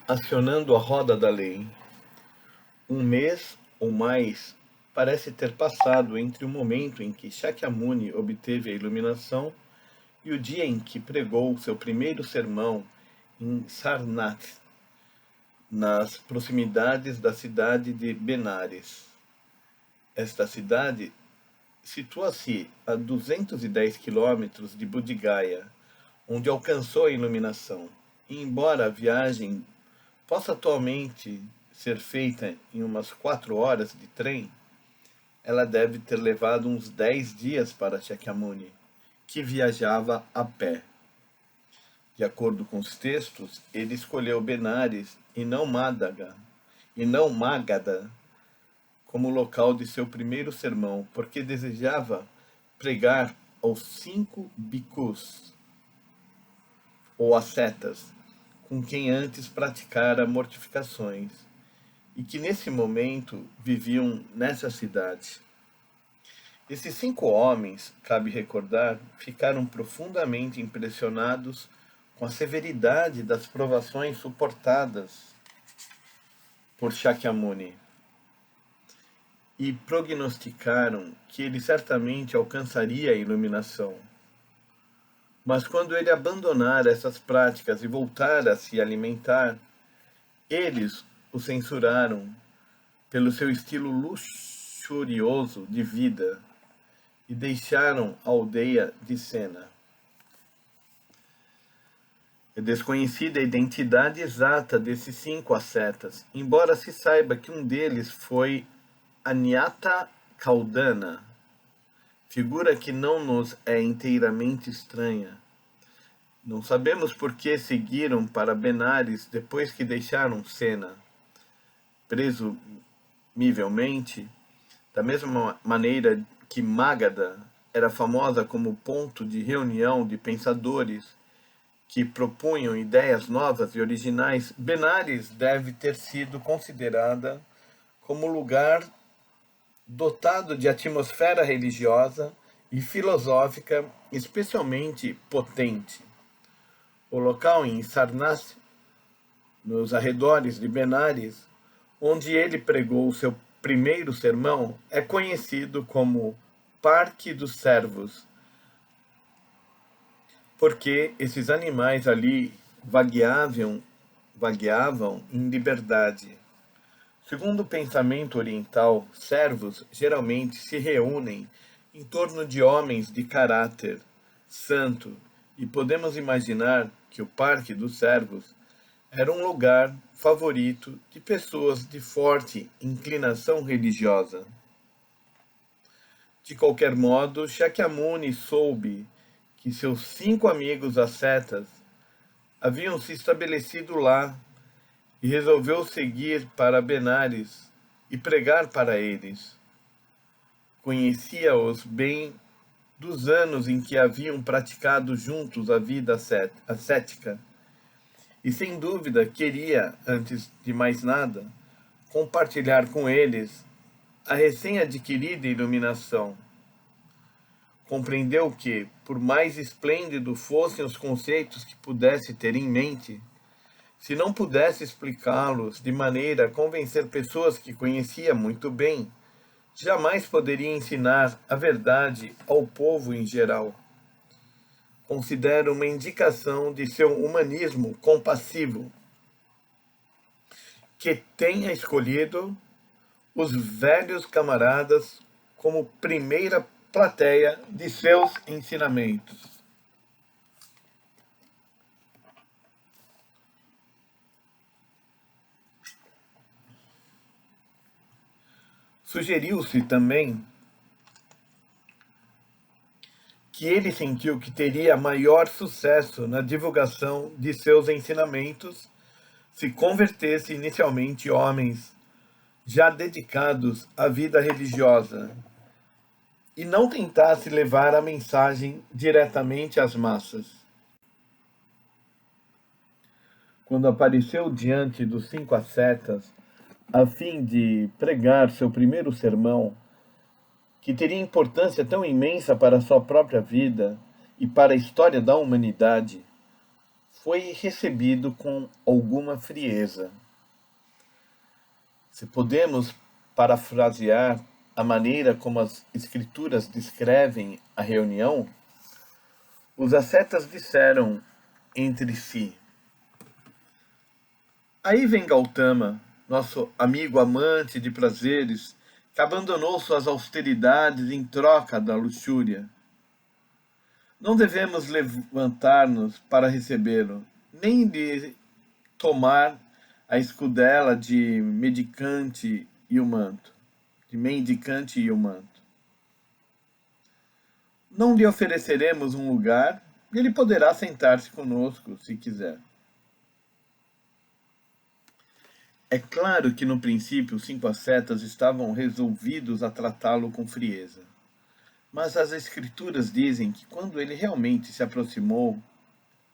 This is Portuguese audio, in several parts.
Acionando a roda da lei. Um mês ou mais parece ter passado entre o momento em que Shakyamuni obteve a iluminação e o dia em que pregou seu primeiro sermão em Sarnath, nas proximidades da cidade de Benares. Esta cidade situa-se a 210 quilômetros de Bodh Gaya, onde alcançou a iluminação. E embora a viagem possa atualmente ser feita em umas 4 horas de trem, ela deve ter levado uns 10 dias para Shakyamuni, que viajava a pé. De acordo com os textos, ele escolheu Benares e não Magadha como local de seu primeiro sermão, porque desejava pregar aos 5 bhikkhus, ou ascetas, com quem antes praticara mortificações, e que nesse momento viviam nessa cidade. Esses 5 homens, cabe recordar, ficaram profundamente impressionados com a severidade das provações suportadas por Shakyamuni e prognosticaram que ele certamente alcançaria a iluminação. Mas quando ele abandonar essas práticas e voltar a se alimentar, eles o censuraram pelo seu estilo luxurioso de vida e deixaram a aldeia de Sena. É desconhecida a identidade exata desses 5 ascetas, embora se saiba que um deles foi Anyata Caldana, figura que não nos é inteiramente estranha. Não sabemos por que seguiram para Benares depois que deixaram Sena. Presumivelmente, da mesma maneira que Magadha era famosa como ponto de reunião de pensadores que propunham ideias novas e originais, Benares deve ter sido considerada como lugar dotado de atmosfera religiosa e filosófica especialmente potente. O local em Sarnath, nos arredores de Benares, onde ele pregou seu primeiro sermão, é conhecido como Parque dos Servos, porque esses animais ali vagueavam em liberdade. Segundo o pensamento oriental, servos geralmente se reúnem em torno de homens de caráter santo, e podemos imaginar que o Parque dos Servos era um lugar favorito de pessoas de forte inclinação religiosa. De qualquer modo, Shakyamuni soube que seus 5 amigos ascetas haviam se estabelecido lá e resolveu seguir para Benares e pregar para eles. Conhecia-os bem dos anos em que haviam praticado juntos a vida ascética e, sem dúvida, queria, antes de mais nada, compartilhar com eles a recém-adquirida iluminação. Compreendeu que, por mais esplêndidos fossem os conceitos que pudesse ter em mente, se não pudesse explicá-los de maneira a convencer pessoas que conhecia muito bem, jamais poderia ensinar a verdade ao povo em geral. Considero uma indicação de seu humanismo compassivo, que tenha escolhido os velhos camaradas como primeira plateia de seus ensinamentos. Sugeriu-se também que ele sentiu que teria maior sucesso na divulgação de seus ensinamentos se convertesse inicialmente homens já dedicados à vida religiosa e não tentasse levar a mensagem diretamente às massas. Quando apareceu diante dos 5 ascetas, a fim de pregar seu primeiro sermão, que teria importância tão imensa para a sua própria vida e para a história da humanidade, foi recebido com alguma frieza. Se podemos parafrasear a maneira como as escrituras descrevem a reunião, os ascetas disseram entre si: aí vem Gautama, nosso amigo amante de prazeres, que abandonou suas austeridades em troca da luxúria. Não devemos levantar-nos para recebê-lo, nem lhe tomar a escudela de mendicante e o manto. Não lhe ofereceremos um lugar e ele poderá sentar-se conosco, se quiser. É claro que no princípio os 5 ascetas estavam resolvidos a tratá-lo com frieza. Mas as escrituras dizem que quando ele realmente se aproximou,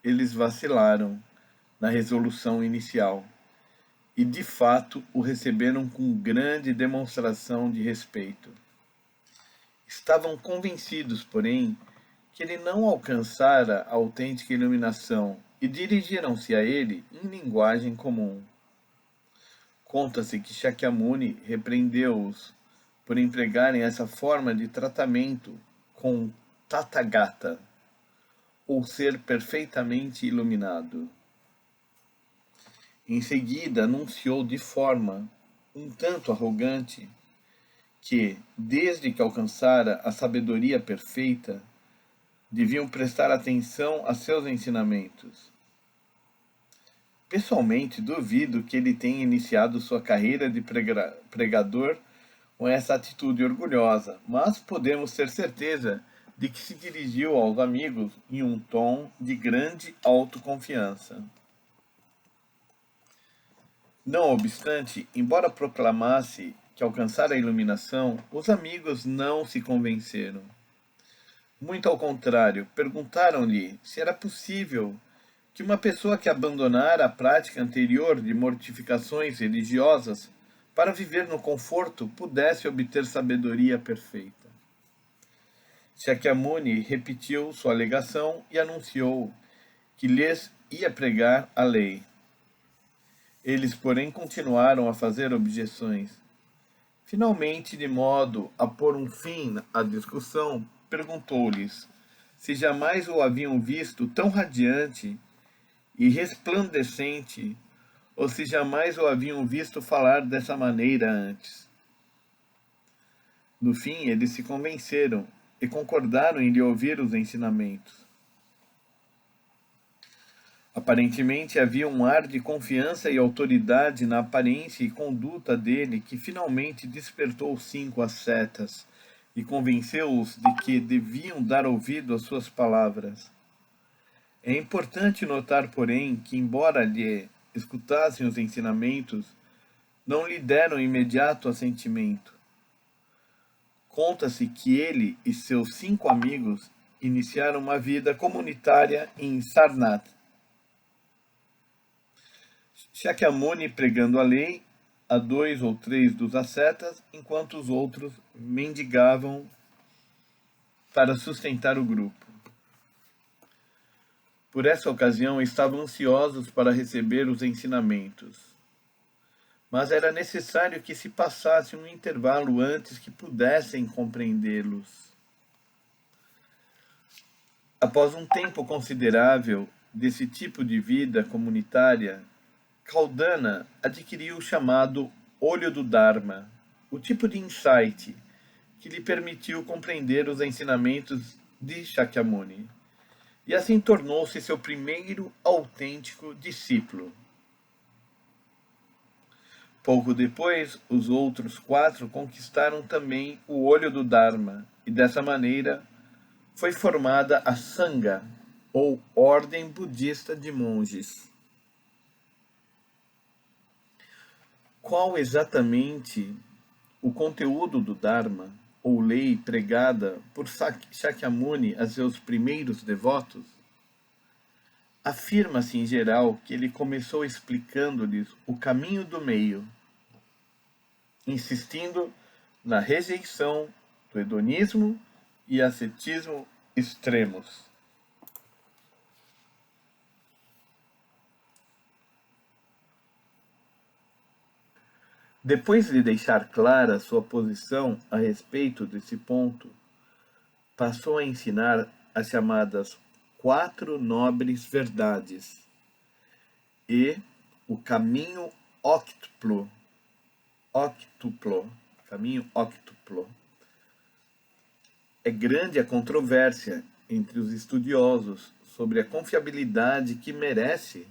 eles vacilaram na resolução inicial e de fato o receberam com grande demonstração de respeito. Estavam convencidos, porém, que ele não alcançara a autêntica iluminação e dirigiram-se a ele em linguagem comum. Conta-se que Shakyamuni repreendeu-os por empregarem essa forma de tratamento com Tathagata, ou ser perfeitamente iluminado. Em seguida, anunciou de forma um tanto arrogante que, desde que alcançara a sabedoria perfeita, deviam prestar atenção a seus ensinamentos. Pessoalmente, duvido que ele tenha iniciado sua carreira de pregador com essa atitude orgulhosa, mas podemos ter certeza de que se dirigiu aos amigos em um tom de grande autoconfiança. Não obstante, embora proclamasse que alcançara a iluminação, os amigos não se convenceram. Muito ao contrário, perguntaram-lhe se era possível que uma pessoa que abandonara a prática anterior de mortificações religiosas para viver no conforto pudesse obter sabedoria perfeita. Shakyamuni repetiu sua alegação e anunciou que lhes ia pregar a lei. Eles, porém, continuaram a fazer objeções. Finalmente, de modo a pôr um fim à discussão, perguntou-lhes se jamais o haviam visto tão radiante e resplandecente, ou se jamais o haviam visto falar dessa maneira antes. No fim, eles se convenceram e concordaram em lhe ouvir os ensinamentos. Aparentemente havia um ar de confiança e autoridade na aparência e conduta dele que finalmente despertou os 5 ascetas e convenceu-os de que deviam dar ouvido às suas palavras. É importante notar, porém, que embora lhe escutassem os ensinamentos, não lhe deram imediato assentimento. Conta-se que ele e seus 5 amigos iniciaram uma vida comunitária em Sarnath. Shakyamuni pregando a lei a 2 ou 3 dos ascetas, enquanto os outros mendigavam para sustentar o grupo. Por essa ocasião, estavam ansiosos para receber os ensinamentos. Mas era necessário que se passasse um intervalo antes que pudessem compreendê-los. Após um tempo considerável desse tipo de vida comunitária, Kaldana adquiriu o chamado olho do Dharma, o tipo de insight que lhe permitiu compreender os ensinamentos de Shakyamuni, e assim tornou-se seu primeiro autêntico discípulo. Pouco depois, os outros 4 conquistaram também o olho do Dharma, e dessa maneira foi formada a Sangha, ou Ordem Budista de Monges. Qual exatamente o conteúdo do Dharma, ou lei pregada por Shakyamuni a seus primeiros devotos? Afirma-se em geral que ele começou explicando-lhes o caminho do meio, insistindo na rejeição do hedonismo e ascetismo extremos. Depois de deixar clara sua posição a respeito desse ponto, passou a ensinar as chamadas quatro nobres verdades e o caminho óctuplo, caminho óctuplo. É grande a controvérsia entre os estudiosos sobre a confiabilidade que merece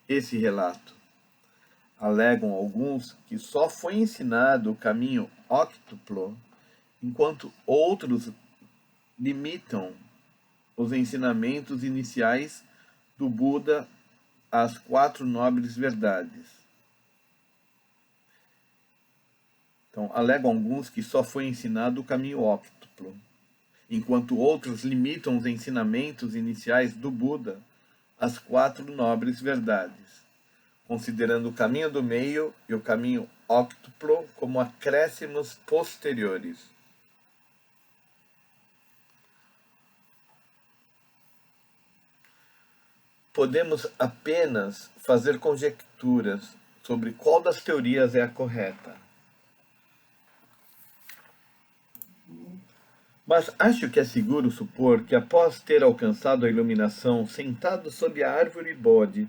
esse relato. Alegam alguns que só foi ensinado o caminho óctuplo, enquanto outros limitam os ensinamentos iniciais do Buda às quatro nobres verdades. Então, alegam alguns que só foi ensinado o caminho óctuplo, enquanto outros limitam os ensinamentos iniciais do Buda às quatro nobres verdades, considerando o caminho do meio e o caminho óctuplo como acréscimos posteriores. Podemos apenas fazer conjecturas sobre qual das teorias é a correta. Mas acho que é seguro supor que, após ter alcançado a iluminação sentado sob a árvore Bodhi,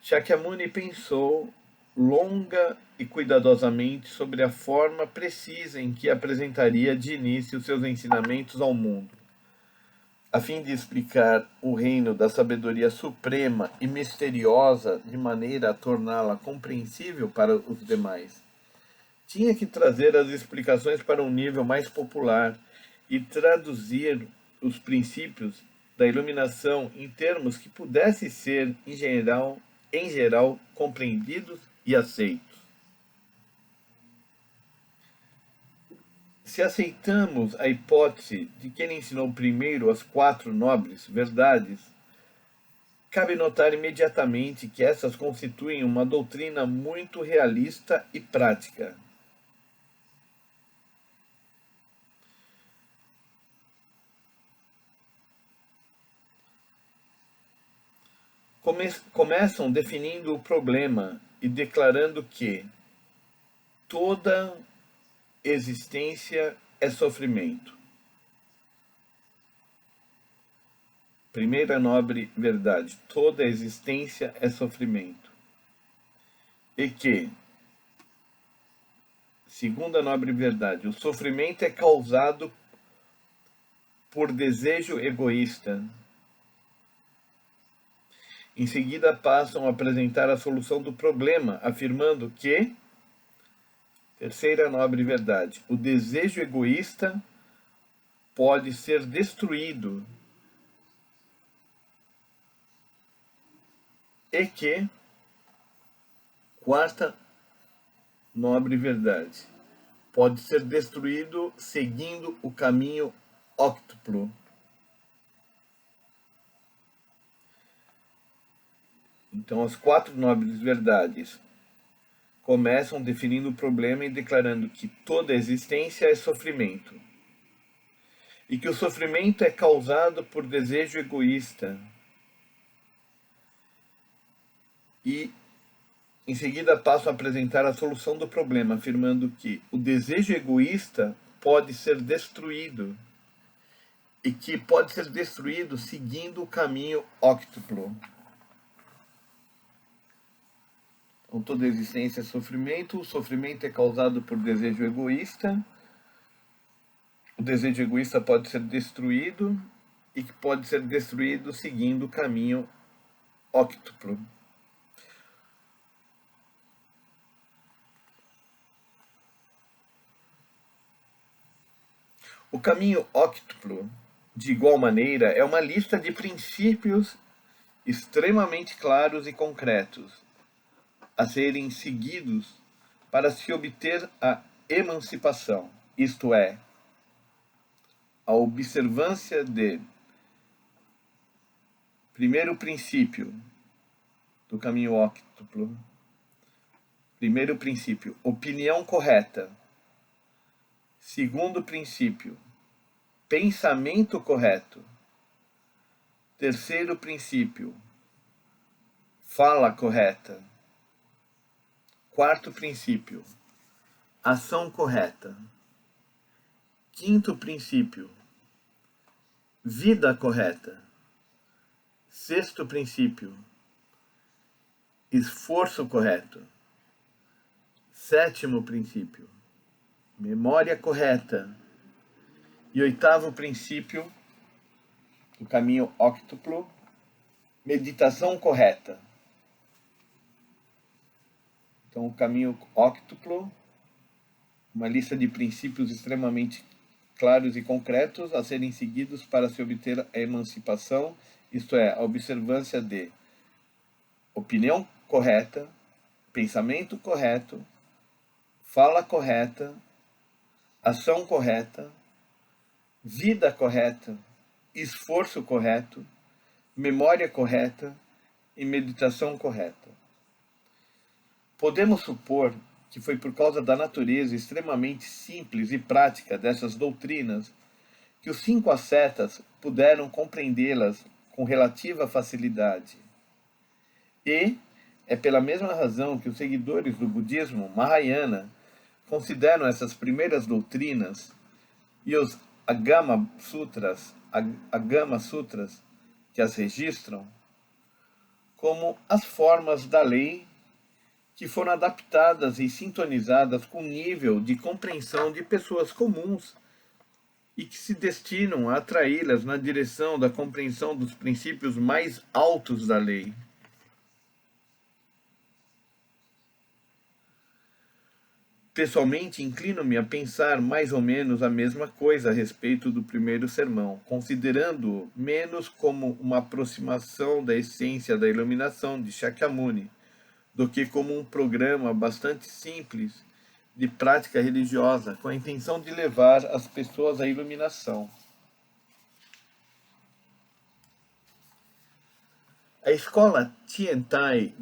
Shakyamuni pensou longa e cuidadosamente sobre a forma precisa em que apresentaria de início seus ensinamentos ao mundo, a fim de explicar o reino da sabedoria suprema e misteriosa de maneira a torná-la compreensível para os demais. Tinha que trazer as explicações para um nível mais popular e traduzir os princípios da iluminação em termos que pudessem ser, em geral, compreendidos e aceitos. Se aceitamos a hipótese de que ele ensinou primeiro as quatro nobres verdades, cabe notar imediatamente que essas constituem uma doutrina muito realista e prática. Começam definindo o problema e declarando que toda existência é sofrimento. Primeira nobre verdade: toda existência é sofrimento. E que, segunda nobre verdade, o sofrimento é causado por desejo egoísta. Em seguida, passam a apresentar a solução do problema, afirmando que, terceira nobre verdade, o desejo egoísta pode ser destruído e que, quarta nobre verdade, pode ser destruído seguindo o caminho óctuplo. Então, as quatro nobres verdades começam definindo o problema e declarando que toda existência é sofrimento, e que o sofrimento é causado por desejo egoísta. E, em seguida, passam a apresentar a solução do problema, afirmando que o desejo egoísta pode ser destruído, e que pode ser destruído seguindo o caminho óctuplo. Então, toda existência é sofrimento, o sofrimento é causado por desejo egoísta, o desejo egoísta pode ser destruído e que pode ser destruído seguindo o caminho óctuplo. O caminho óctuplo, de igual maneira, é uma lista de princípios extremamente claros e concretos a serem seguidos para se obter a emancipação, isto é, a observância de primeiro princípio do caminho óctuplo. Primeiro princípio, opinião correta. Segundo princípio, pensamento correto. Terceiro princípio, fala correta. Quarto princípio, ação correta. Quinto princípio, vida correta. Sexto princípio, esforço correto. Sétimo princípio, memória correta. E oitavo princípio, o caminho óctuplo, meditação correta. Então, o caminho óctuplo, uma lista de princípios extremamente claros e concretos a serem seguidos para se obter a emancipação, isto é, a observância de opinião correta, pensamento correto, fala correta, ação correta, vida correta, esforço correto, memória correta e meditação correta. Podemos supor que foi por causa da natureza extremamente simples e prática dessas doutrinas que os 5 ascetas puderam compreendê-las com relativa facilidade. E é pela mesma razão que os seguidores do budismo Mahayana consideram essas primeiras doutrinas e os Agama Sutras que as registram como as formas da lei que foram adaptadas e sintonizadas com o nível de compreensão de pessoas comuns e que se destinam a atraí-las na direção da compreensão dos princípios mais altos da lei. Pessoalmente, inclino-me a pensar mais ou menos a mesma coisa a respeito do primeiro sermão, considerando-o menos como uma aproximação da essência da iluminação de Shakyamuni, do que como um programa bastante simples de prática religiosa, com a intenção de levar as pessoas à iluminação. A escola Tiantai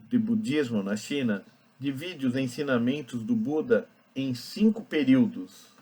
de budismo na China divide os ensinamentos do Buda em 5 períodos.